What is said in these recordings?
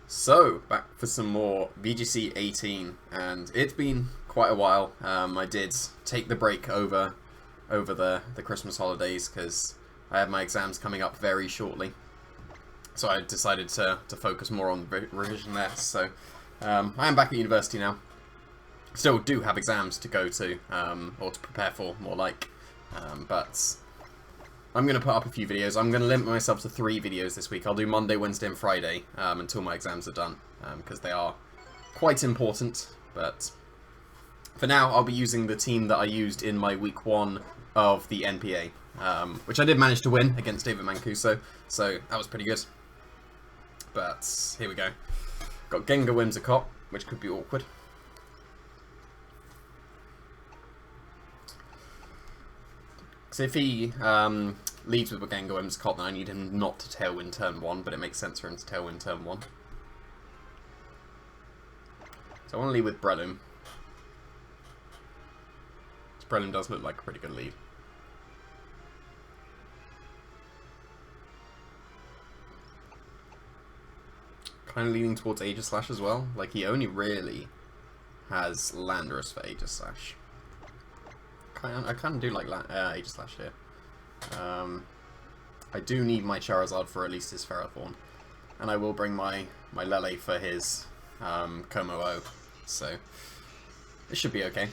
So, back for some more VGC 18, and it's been quite a while. I did take the break over the Christmas holidays because I have my exams coming up very shortly. So I decided to focus more on the revision there. So I am back at university now. Still do have exams to go to, or to prepare for, more like. But I'm going to put up a few videos. I'm going to limit myself to 3 videos this week. I'll do Monday, Wednesday and Friday until my exams are done, because they are quite important. But for now, I'll be using the team that I used in my week 1 of the NPA, which I did manage to win against David Mancuso, so that was pretty good. But here we go. Got Gengar Whimsicott, which could be awkward. So if he leads with a Gengar Whimsicott, then I need him not to Tailwind turn 1, but it makes sense for him to Tailwind turn 1. So I want to lead with Breloom. Breloom does look like a pretty good lead. Kind of leaning towards Aegislash as well. Like, he only really has Landorus for Aegislash. I kind of do like Aegislash here. I do need my Charizard for at least his Ferrothorn. And I will bring my Lele for his Como-O. So, it should be okay.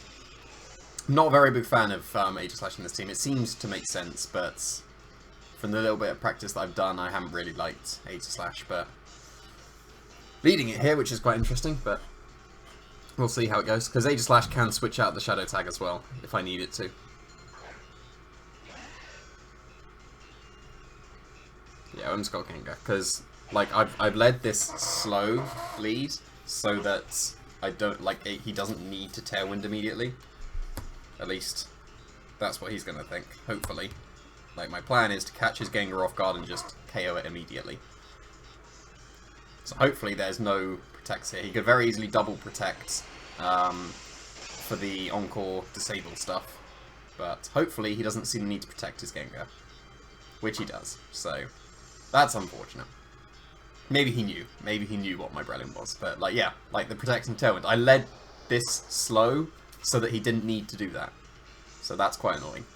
Not a very big fan of Aegislash in this team. It seems to make sense, but from the little bit of practice that I've done, I haven't really liked Aegislash, but leading it here, which is quite interesting, but we'll see how it goes, because Aegislash can switch out the Shadow Tag as well, if I need it to. Yeah, I'm just got Gengar, because like I've led this slow lead so that I don't he doesn't need to Tailwind immediately. At least that's what he's gonna think, hopefully. Like, my plan is to catch his Gengar off guard and just KO it immediately. So hopefully there's no protects here. He could very easily double protect for the Encore disable stuff. But hopefully he doesn't see the need to protect his Gengar. Which he does. So that's unfortunate. Maybe he knew. Maybe he knew what my Breloom was. But like, yeah, like the Protect and Tailwind. I led this slow so that he didn't need to do that. So that's quite annoying.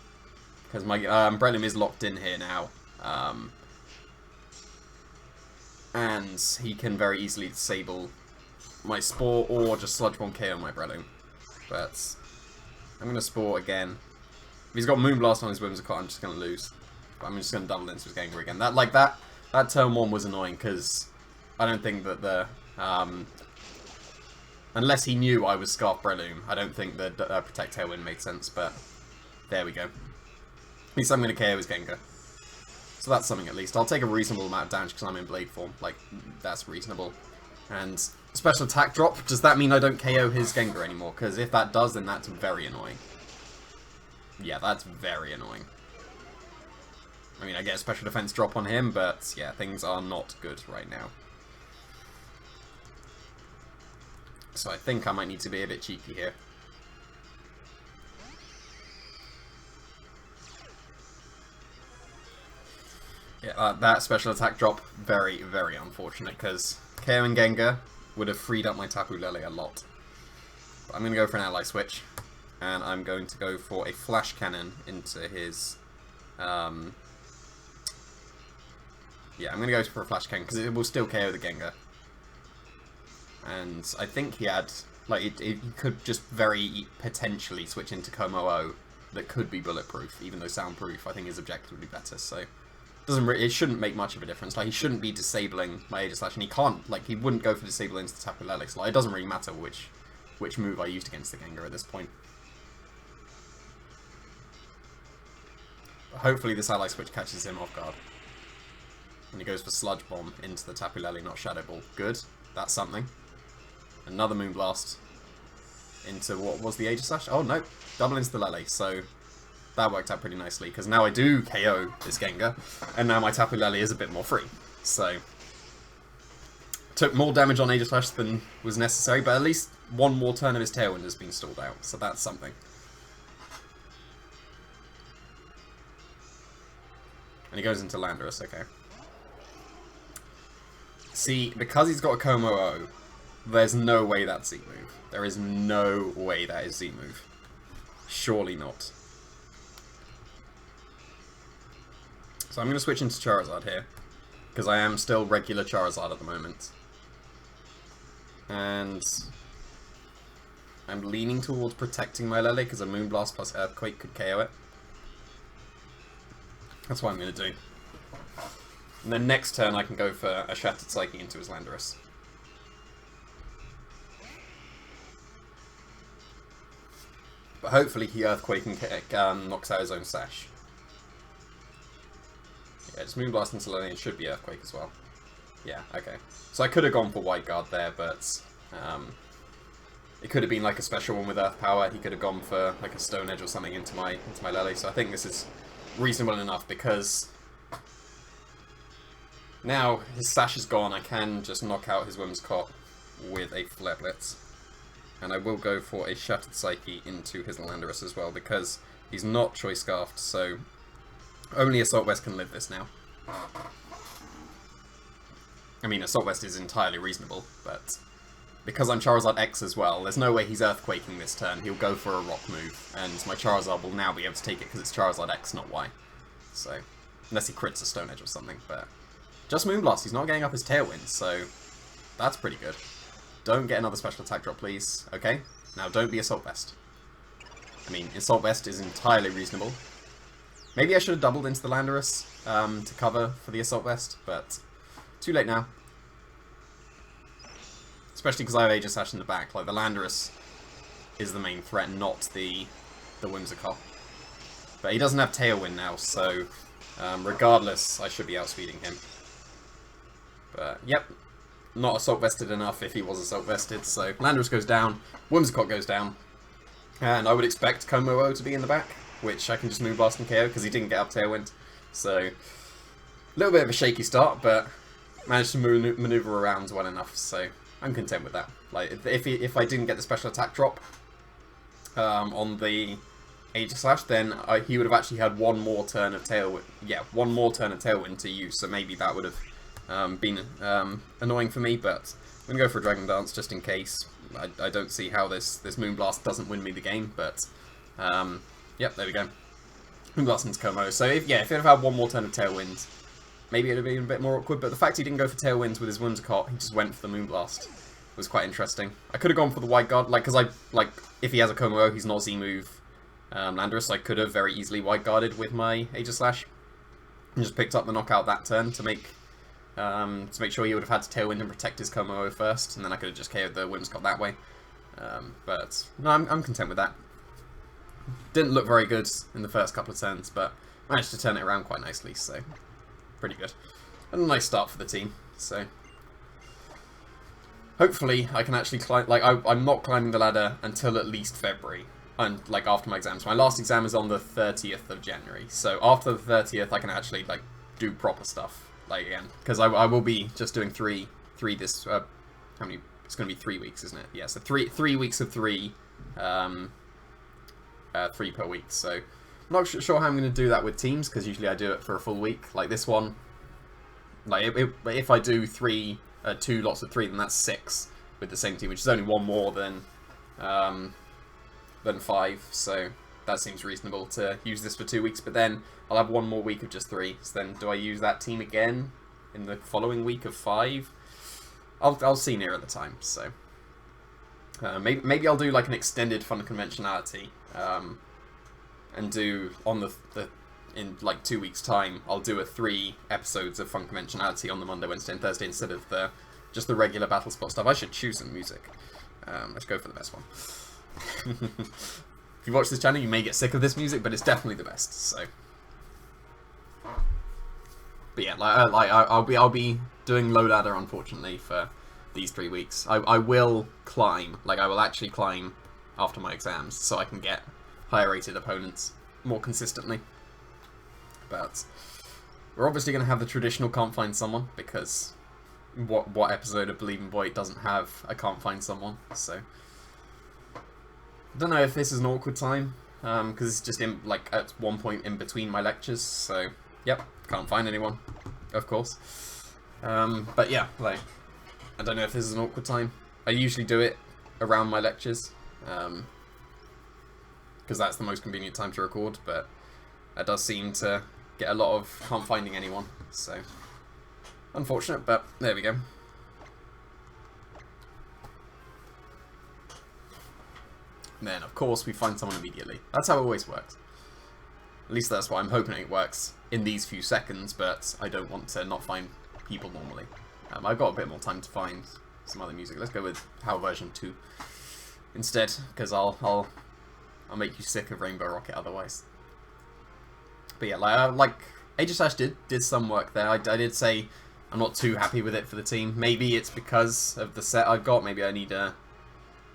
Because my Breloom is locked in here now. And he can very easily disable my Spore or just Sludge Bomb KO my Breloom. But I'm going to Spore again. If he's got Moonblast on his Whimsicott, I'm just going to lose. But I'm just going to double into his Gengar again. That turn 1 was annoying because I don't think that the... unless he knew I was Scarf Breloom, I don't think the Protect Tailwind made sense, but there we go. At least I'm going to KO his Gengar. So that's something at least. I'll take a reasonable amount of damage because I'm in Blade form. Like, that's reasonable. And special attack drop, does that mean I don't KO his Gengar anymore? Because if that does, then that's very annoying. Yeah, that's very annoying. I mean, I get a special defense drop on him, but yeah, things are not good right now. So I think I might need to be a bit cheeky here. Yeah, that special attack drop, very, very unfortunate, because KOing Gengar would have freed up my Tapu Lele a lot. But I'm going to go for an ally switch, and I'm going to go for a Flash Cannon into his... yeah, I'm going to go for a Flash Cannon, because it will still KO the Gengar. And I think he had... like, he could just very potentially switch into Como-O that could be bulletproof, even though soundproof I think is objectively better, so... it shouldn't make much of a difference. Like, he shouldn't be disabling my Aegislash, and he can't, like, he wouldn't go for disabling into Tapu Lele, so like, it doesn't really matter which move I used against the Gengar at this point. But hopefully this ally switch catches him off guard. And he goes for Sludge Bomb into the Tapu Lele, not Shadow Ball. Good. That's something. Another Moonblast into what was the Aegislash? Oh, no. Double into the Lele, so... that worked out pretty nicely, because now I do KO this Gengar, and now my Tapu Lele is a bit more free. So, took more damage on Aegislash than was necessary, but at least one more turn of his Tailwind has been stalled out, so that's something. And he goes into Landorus, okay. See, because he's got a Como O, there's no way that's Z move. There is no way that is Z move. Surely not. So I'm going to switch into Charizard here, because I am still regular Charizard at the moment. And I'm leaning towards protecting my Lele, because a Moonblast plus Earthquake could KO it. That's what I'm going to do. And then next turn I can go for a Shattered Psyche into his Landorus. But hopefully he Earthquake and knocks out his own Sash. Yeah, just Moonblast into Lele and should be Earthquake as well. Yeah, okay. So I could have gone for White Guard there, but it could have been like a special one with Earth Power. He could have gone for like a Stone Edge or something into my Lele. So I think this is reasonable enough because now his Sash is gone. I can just knock out his Whimsicott with a Flare Blitz. And I will go for a Shattered Psyche into his Landorus as well, because he's not Choice Scarfed, so only Assault Vest can live this now. I mean, Assault Vest is entirely reasonable, but because I'm Charizard X as well, there's no way he's Earthquaking this turn. He'll go for a Rock move, and my Charizard will now be able to take it because it's Charizard X, not Y. So, unless he crits a Stone Edge or something, but just Moonblast. He's not getting up his Tailwind, so that's pretty good. Don't get another special attack drop, please. Okay, now don't be Assault Vest. I mean, Assault Vest is entirely reasonable. Maybe I should have doubled into the Landorus to cover for the Assault Vest, but too late now. Especially because I have Aegis Sash in the back. Like, the Landorus is the main threat, not the Whimsicott. But he doesn't have Tailwind now, so regardless, I should be outspeeding him. But, yep. Not Assault Vested enough if he was Assault Vested, so Landorus goes down, Whimsicott goes down, and I would expect Como O to be in the back, which I can just Moonblast and KO because he didn't get up Tailwind. So, a little bit of a shaky start, but managed to maneuver around well enough, so I'm content with that. Like, if I didn't get the special attack drop on the Aegis Slash, then he would have actually had one more turn of Tailwind. Yeah, one more turn of Tailwind to use, so maybe that would have been annoying for me, but I'm going to go for a Dragon Dance just in case. I don't see how this Moonblast doesn't win me the game, but yep, there we go. Moonblast into Como. So if it had had one more turn of Tailwind, maybe it would have been a bit more awkward, but the fact he didn't go for Tailwinds with his Whimsicott, he just went for the Moonblast, was quite interesting. I could have gone for the White Guard, because if he has a Como O, he's not Z-move Landorus, I could have very easily White Guarded with my Aegis Slash, and just picked up the knockout that turn to make sure he would have had to Tailwind and protect his Como O first, and then I could have just KO'd the Whimsicott that way. But no, I'm content with that. Didn't look very good in the first couple of turns, but managed to turn it around quite nicely, so pretty good. And a nice start for the team, so hopefully I can actually climb. Like, I'm not climbing the ladder until at least February, and like after my exams. My last exam is on the 30th of January, so after the 30th I can actually like do proper stuff. Like, again, because I will be just doing three this, how many, it's going to be 3 weeks, isn't it? Yeah, so three weeks of three per week, so I'm not sure how I'm going to do that with teams, because usually I do it for a full week. Like this one, like, if I do two lots of three, then that's 6 with the same team, which is only one more than 5, so that seems reasonable to use this for 2 weeks, but then I'll have one more week of just 3. So then, do I use that team again in the following week of 5? I'll see nearer the time. So maybe I'll do like an extended Fun Conventionality, and do on in like 2 weeks' time. I'll do 3 episodes of Fun Conventionality on the Monday, Wednesday, and Thursday instead of just the regular Battle Spot stuff. I should choose some music. Let's go for the best one. If you watch this channel, you may get sick of this music, but it's definitely the best. So, but yeah, I'll be doing low ladder, unfortunately, for these 3 weeks. I will climb, I will actually climb after my exams, so I can get higher rated opponents more consistently. But we're obviously going to have the traditional Can't Find Someone, because what episode of Believe in Boyt doesn't have a Can't Find Someone? So I don't know if this is an awkward time, because it's just at one point in between my lectures, so yep, can't find anyone, of course. But yeah, I don't know if this is an awkward time. I usually do it around my lectures, because that's the most convenient time to record, but that does seem to get a lot of can't finding anyone, so unfortunate, but there we go. And then, of course, we find someone immediately. That's how it always works. At least that's why I'm hoping it works in these few seconds, but I don't want to not find people normally. I've got a bit more time to find some other music. Let's go with POW version 2 instead, because I'll make you sick of Rainbow Rocket otherwise. But yeah, like Aegis did some work there. I did say I'm not too happy with it for the team. Maybe it's because of the set I've got. Maybe I need a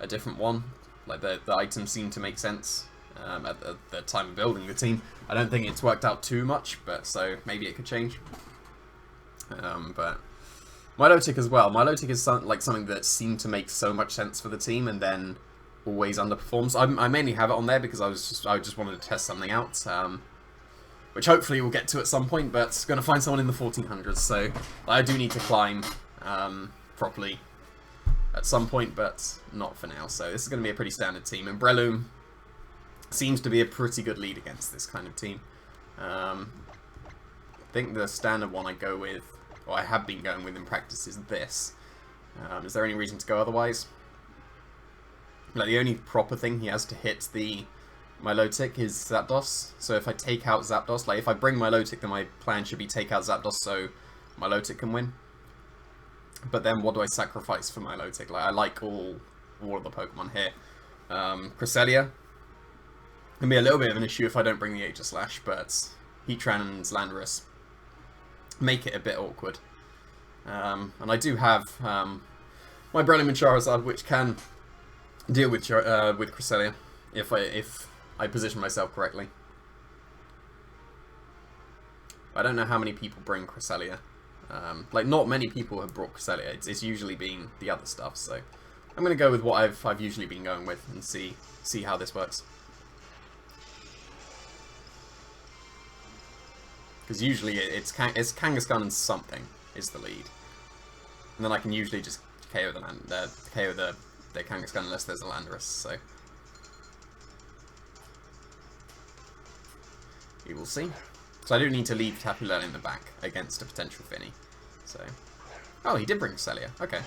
different one. Like the items seem to make sense at the time of building the team. I don't think it's worked out too much, but so maybe it could change. But Milotic as well. Milotic is something that seemed to make so much sense for the team and then always underperforms. I mainly have it on there because I just wanted to test something out, which hopefully we'll get to at some point. But going to find someone in the 1400s, so I do need to climb properly at some point, but not for now. So this is going to be a pretty standard team, and Breloom seems to be a pretty good lead against this kind of team. I think the standard one I go with, or I have been going with in practice, is this. Is there any reason to go otherwise? Like, the only proper thing he has to hit the Milotic is Zapdos. So if I take out Zapdos, like if I bring Milotic, then my plan should be take out Zapdos so Milotic can win. But then what do I sacrifice for Milotic? Like, I like all of the Pokemon here. Cresselia can be a little bit of an issue if I don't bring the Aegislash, but Heatran and Landorus make it a bit awkward. And I do have my Breloom and Charizard, which can deal with Cresselia if I position myself correctly. I don't know how many people bring Cresselia. Like, not many people have brought Cresselia. It's usually been the other stuff, so I'm going to go with what I've usually been going with and see how this works. Because usually it's Kangaskhan and something is the lead, and then I can usually just KO the Kangaskhan unless there's a Landorus. So we will see. So I do need to leave Tapu Lele in the back against a potential Finny. So, oh, he did bring Cresselia. Okay,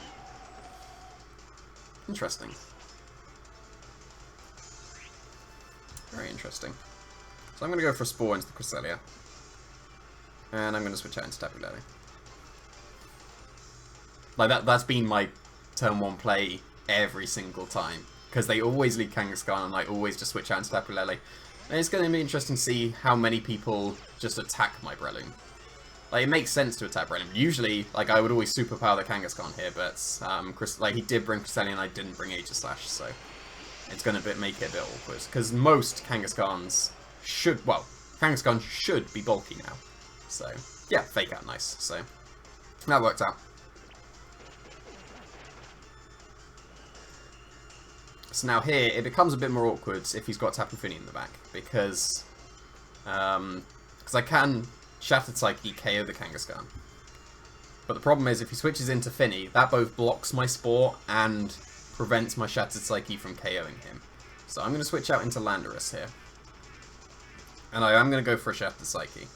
interesting. Very interesting. So I'm going to go for a Spore into the Cresselia. And I'm going to switch out into Tapu Lele. Like, that's been my turn 1 play every single time. Because they always lead Kangaskhan and I always just switch out into Tapu Lele. And it's going to be interesting to see how many people just attack my Breloom. Like, it makes sense to attack Breloom. Usually, like, I would always superpower the Kangaskhan here, but like, he did bring Cresselia and I didn't bring Aegislash, so it's going to make it a bit awkward. Because most Kangaskhan should be bulky now. So, yeah, fake out nice. So, that worked out. So now here, it becomes a bit more awkward if he's got Tapu Fini in the back, because I can Shattered Psyche KO the Kangaskhan. But the problem is, if he switches into Finny, that both blocks my Spore and prevents my Shattered Psyche from KOing him. So I'm going to switch out into Landorus here. And I am going to go for a Shattered Psyche.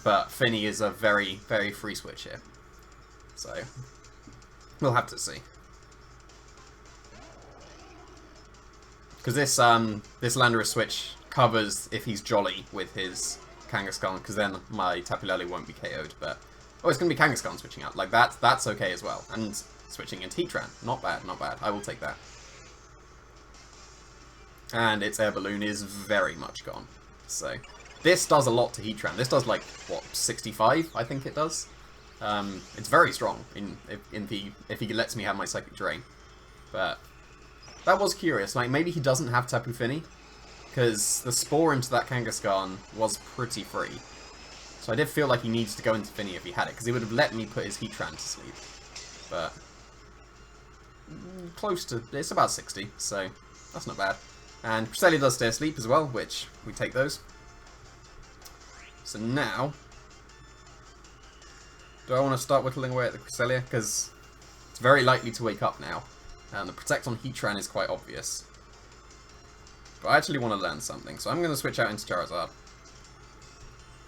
But Finny is a very, very free switch here. So, we'll have to see. Because this Landorus switch covers if he's Jolly with his Kangaskhan, because then my Tapu Lele won't be KO'd, but... Oh, it's going to be Kangaskhan switching out. Like, that's okay as well. And switching into Heatran. Not bad, not bad. I will take that. And its Air Balloon is very much gone. So, this does a lot to Heatran. This does, like, what, 65, I think it does? It's very strong if he lets me have my Psychic Drain. But that was curious. Like, maybe he doesn't have Tapu Fini, because the Spore into that Kangaskhan was pretty free. So I did feel like he needs to go into Fini if he had it, because he would have let me put his Heatran to sleep. But close to, it's about 60, so that's not bad. And Cresselia does stay asleep as well, which we take those. So now, Do I want to start whittling away at the Cresselia? Because it's very likely to wake up now. And the Protect on Heatran is quite obvious. But I actually want to learn something, so I'm going to switch out into Charizard.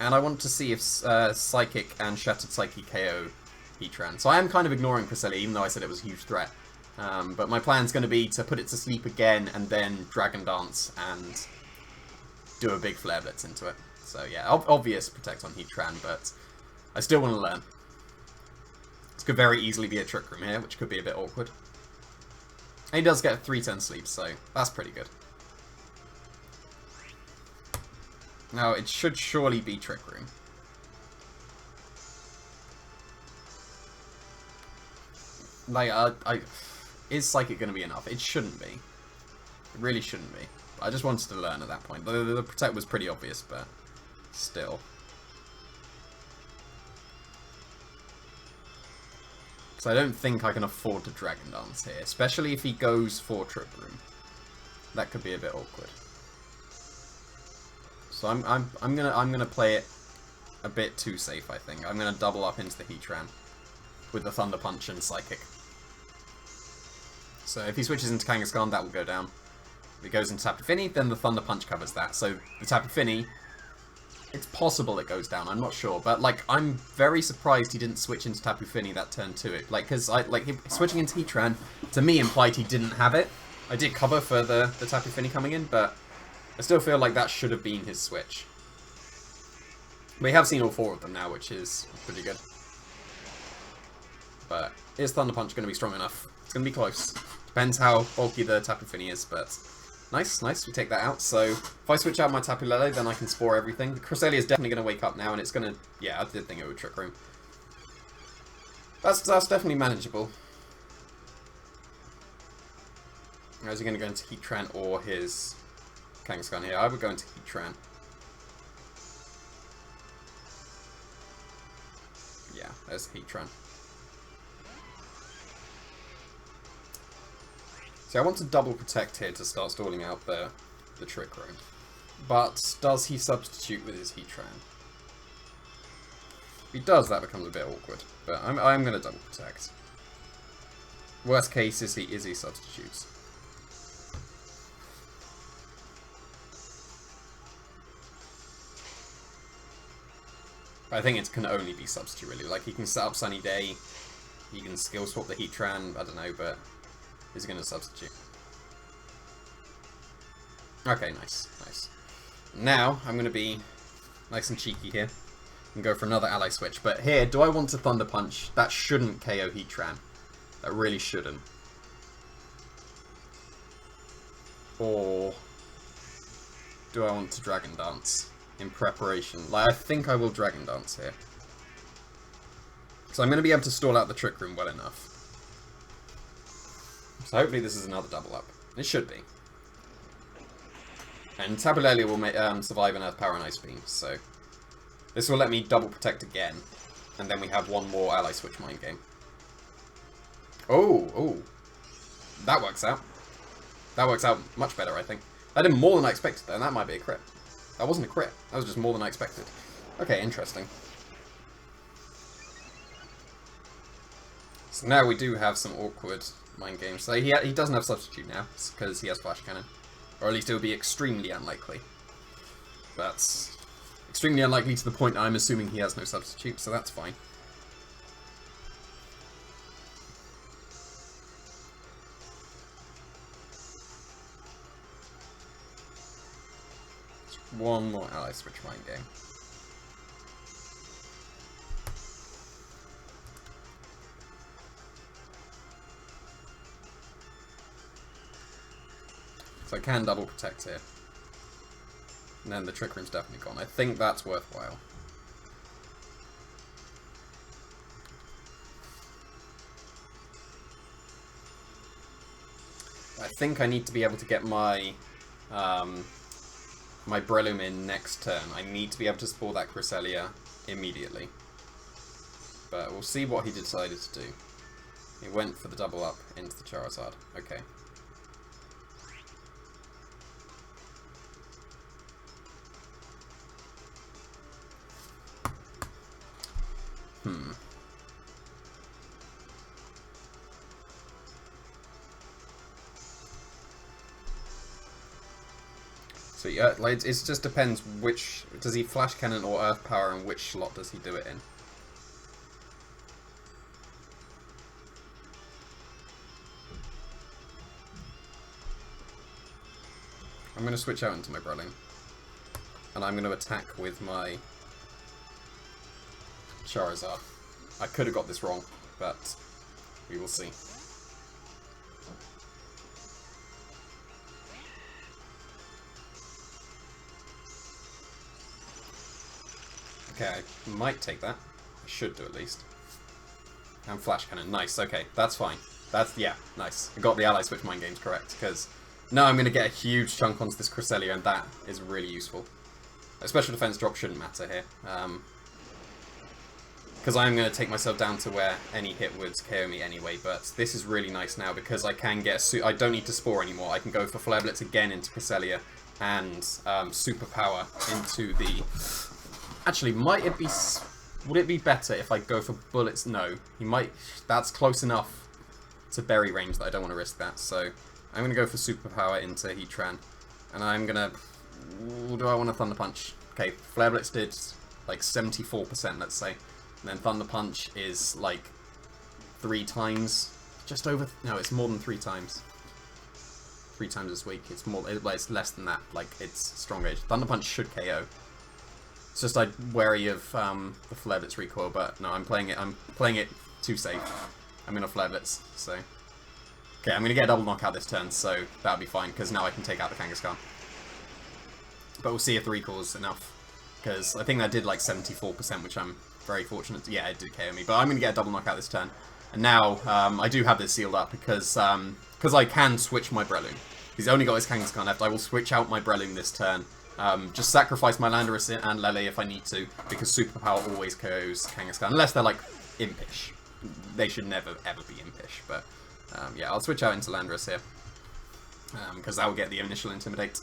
And I want to see if Psychic and Shattered Psyche KO Heatran. So I am kind of ignoring Cresselia, even though I said it was a huge threat. But my plan's going to be to put it to sleep again, and then Dragon Dance and do a big Flare Blitz into it. So yeah, obvious Protect on Heatran, but I still want to learn. This could very easily be a Trick Room here, which could be a bit awkward. And he does get a 3-turn sleep, so that's pretty good. Now, it should surely be Trick Room. Like, is Psychic going to be enough? It shouldn't be. It really shouldn't be. I just wanted to learn at that point. The Protect was pretty obvious, but still. So I don't think I can afford to Dragon Dance here, especially if he goes for Trick Room. That could be a bit awkward. So I'm gonna play it a bit too safe, I think. I'm gonna double up into the Heatran with the Thunder Punch and Psychic. So if he switches into Kangaskhan, that will go down. If he goes into Tapu Fini, then the Thunder Punch covers that. So the Tapu Fini, it's possible it goes down, I'm not sure. But, like, I'm very surprised he didn't switch into Tapu Fini that turn to it. Like, because, switching into Heatran, to me, implied he didn't have it. I did cover for the Tapu Fini coming in, but I still feel like that should have been his switch. We have seen all 4 of them now, which is pretty good. But is Thunder Punch going to be strong enough? It's going to be close. Depends how bulky the Tapu Fini is, but nice, nice. We take that out. So if I switch out my Tapu Lele, then I can Spore everything. The Cresselia is definitely going to wake up now, and it's going to... Yeah, I did think it would Trick Room. That's definitely manageable. Or is he going to go into Heatran or his Kangaskhan here? I would go into Heatran. Yeah, there's Heatran. See, I want to double Protect here to start stalling out the Trick Room. But does he substitute with his Heatran? If he does, that becomes a bit awkward. But I'm going to double Protect. Worst case is he substitutes. I think it can only be substitute, really. Like, he can set up Sunny Day, he can skill swap the Heatran, I don't know, but he's going to substitute. Okay, nice, nice. Now, I'm going to be nice and cheeky here and go for another ally switch. But here, do I want to Thunder Punch? That shouldn't KO Heatran. That really shouldn't. Or do I want to Dragon Dance in preparation? Like, I think I will Dragon Dance here. So I'm going to be able to stall out the Trick Room well enough. So hopefully this is another double up. It should be. And Tapu Lele will survive an Earth Power and Ice Beam, so this will let me double Protect again, and then we have one more ally switch mind game. Oh, that works out. That works out much better, I think. I did more than I expected, though, and that might be a crit. That wasn't a crit. That was just more than I expected. Okay, interesting. So now we do have some awkward mind games. So he doesn't have Substitute now, because he has Flash Cannon. Or at least it would be extremely unlikely. That's extremely unlikely to the point I'm assuming he has no Substitute, so that's fine. One more ally switch mind game. So I can double Protect here. And then the Trick Room's definitely gone. I think that's worthwhile. I think I need to be able to get my my Breloom in next turn. I need to be able to Spore that Cresselia immediately. But we'll see what he decided to do. He went for the double up into the Charizard. Okay. So yeah, like, it just depends which... Does he flash cannon or earth power, and which slot does he do it in? I'm going to switch out into my Brelling. And I'm going to attack with my Charizard. I could have got this wrong, but we will see. Okay, I might take that. I should do at least. And Flash Cannon. Nice, okay, that's fine. That's, yeah, nice. I got the Ally Switch Mind Games correct, because now I'm going to get a huge chunk onto this Cresselia, and that is really useful. A special defense drop shouldn't matter here. Because I'm going to take myself down to where any hit would KO me anyway, but this is really nice now because I can get I don't need to Spore anymore. I can go for Flare Blitz again into Cresselia and Superpower into the... Actually, would it be better if I go for Bullets? No, he might... That's close enough to berry range that I don't want to risk that, so I'm going to go for Superpower into Heatran, and I'm going to... Do I want to Thunder Punch? Okay, Flare Blitz did like 74%, let's say. And then Thunder Punch is like 3 times, just over, no, it's more than 3 times. 3 times this week, it's more, it's less than that, like, it's strong rage. Thunder Punch should KO. It's just I'm wary of the Flare Blitz recoil, but no, I'm playing it too safe. I'm gonna Flare Blitz, so. Okay, I'm gonna get a double knockout this turn, so that'll be fine, because now I can take out the Kangaskhan. But we'll see if the recoil's enough, because I think that did like 74%, which I'm very fortunate. Yeah, it did KO me, but I'm going to get a double knockout this turn. And now, I do have this sealed up because I can switch my Breloom. He's only got his Kangaskhan left. I will switch out my Breloom this turn. Just sacrifice my Landorus and Lele if I need to, because Superpower always KOs Kangaskhan, unless they're like Impish. They should never ever be Impish, but yeah, I'll switch out into Landorus here, because that will get the initial Intimidate.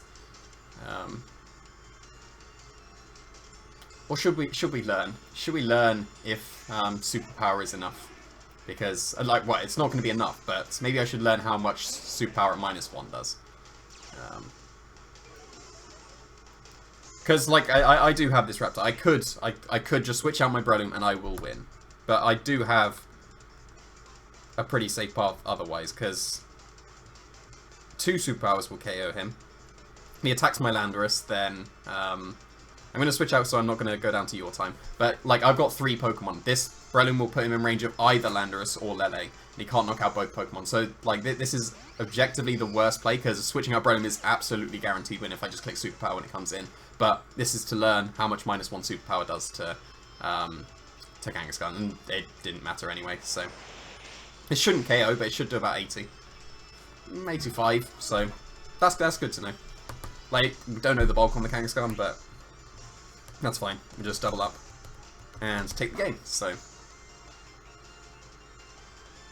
Or should we learn? Should we learn if Superpower is enough? Because, like, what, it's not going to be enough, but maybe I should learn how much Superpower at -1 does. Because, like, I do have this Raptor. I could just switch out my Breloom and I will win. But I do have a pretty safe path otherwise, because 2 Superpowers will KO him. If he attacks my Landorus, then... I'm going to switch out, so I'm not going to go down to your time. But, like, I've got 3 Pokemon. This Breloom will put him in range of either Landorus or Lele. And he can't knock out both Pokemon. So, like, this is objectively the worst play, because switching out Breloom is absolutely guaranteed win if I just click Superpower when it comes in. But this is to learn how much -1 Superpower does to Kangaskhan. And it didn't matter anyway, so... It shouldn't KO, but it should do about 80. 85, so... That's good to know. Like, we don't know the bulk on the Kangaskhan, but... That's fine. We'll just double up and take the game. So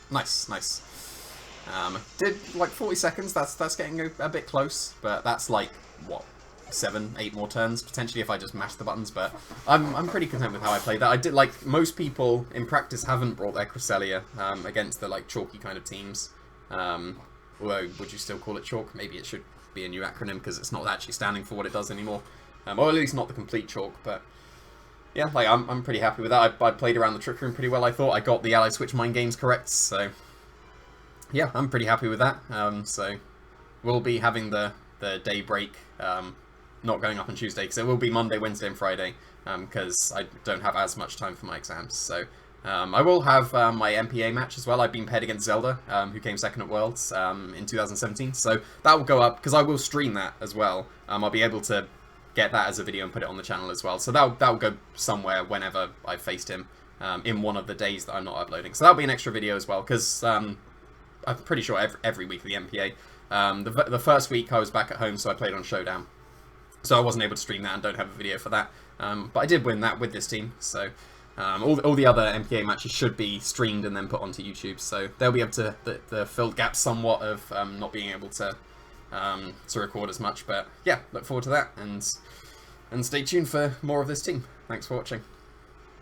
nice, nice. Did like 40 seconds. That's getting a bit close, but that's like what 7, 8 more turns potentially if I just mash the buttons. But I'm pretty content with how I played that. I did, like, most people in practice haven't brought their Cresselia against the like chalky kind of teams. Although, would you still call it chalk? Maybe it should be a new acronym because it's not actually standing for what it does anymore. Or at least not the complete chalk, but yeah, like I'm pretty happy with that. I played around the Trick Room pretty well, I thought. I got the Ally Switch Mind Games correct, so yeah, I'm pretty happy with that. So we'll be having the day break, not going up on Tuesday, because it will be Monday, Wednesday, and Friday, because I don't have as much time for my exams. So I will have my MPA match as well. I've been paired against Zelda, who came second at Worlds in 2017, so that will go up, because I will stream that as well. I'll be able to get that as a video and put it on the channel as well. So that'll go somewhere whenever I faced him in one of the days that I'm not uploading. So that'll be an extra video as well, because I'm pretty sure every week of the MPA. The first week I was back at home, so I played on Showdown. So I wasn't able to stream that and don't have a video for that. But I did win that with this team. So all the other MPA matches should be streamed and then put onto YouTube. So they'll be able to fill gaps somewhat of not being able to record as much. But yeah, look forward to that, and stay tuned for more of this team. Thanks for watching.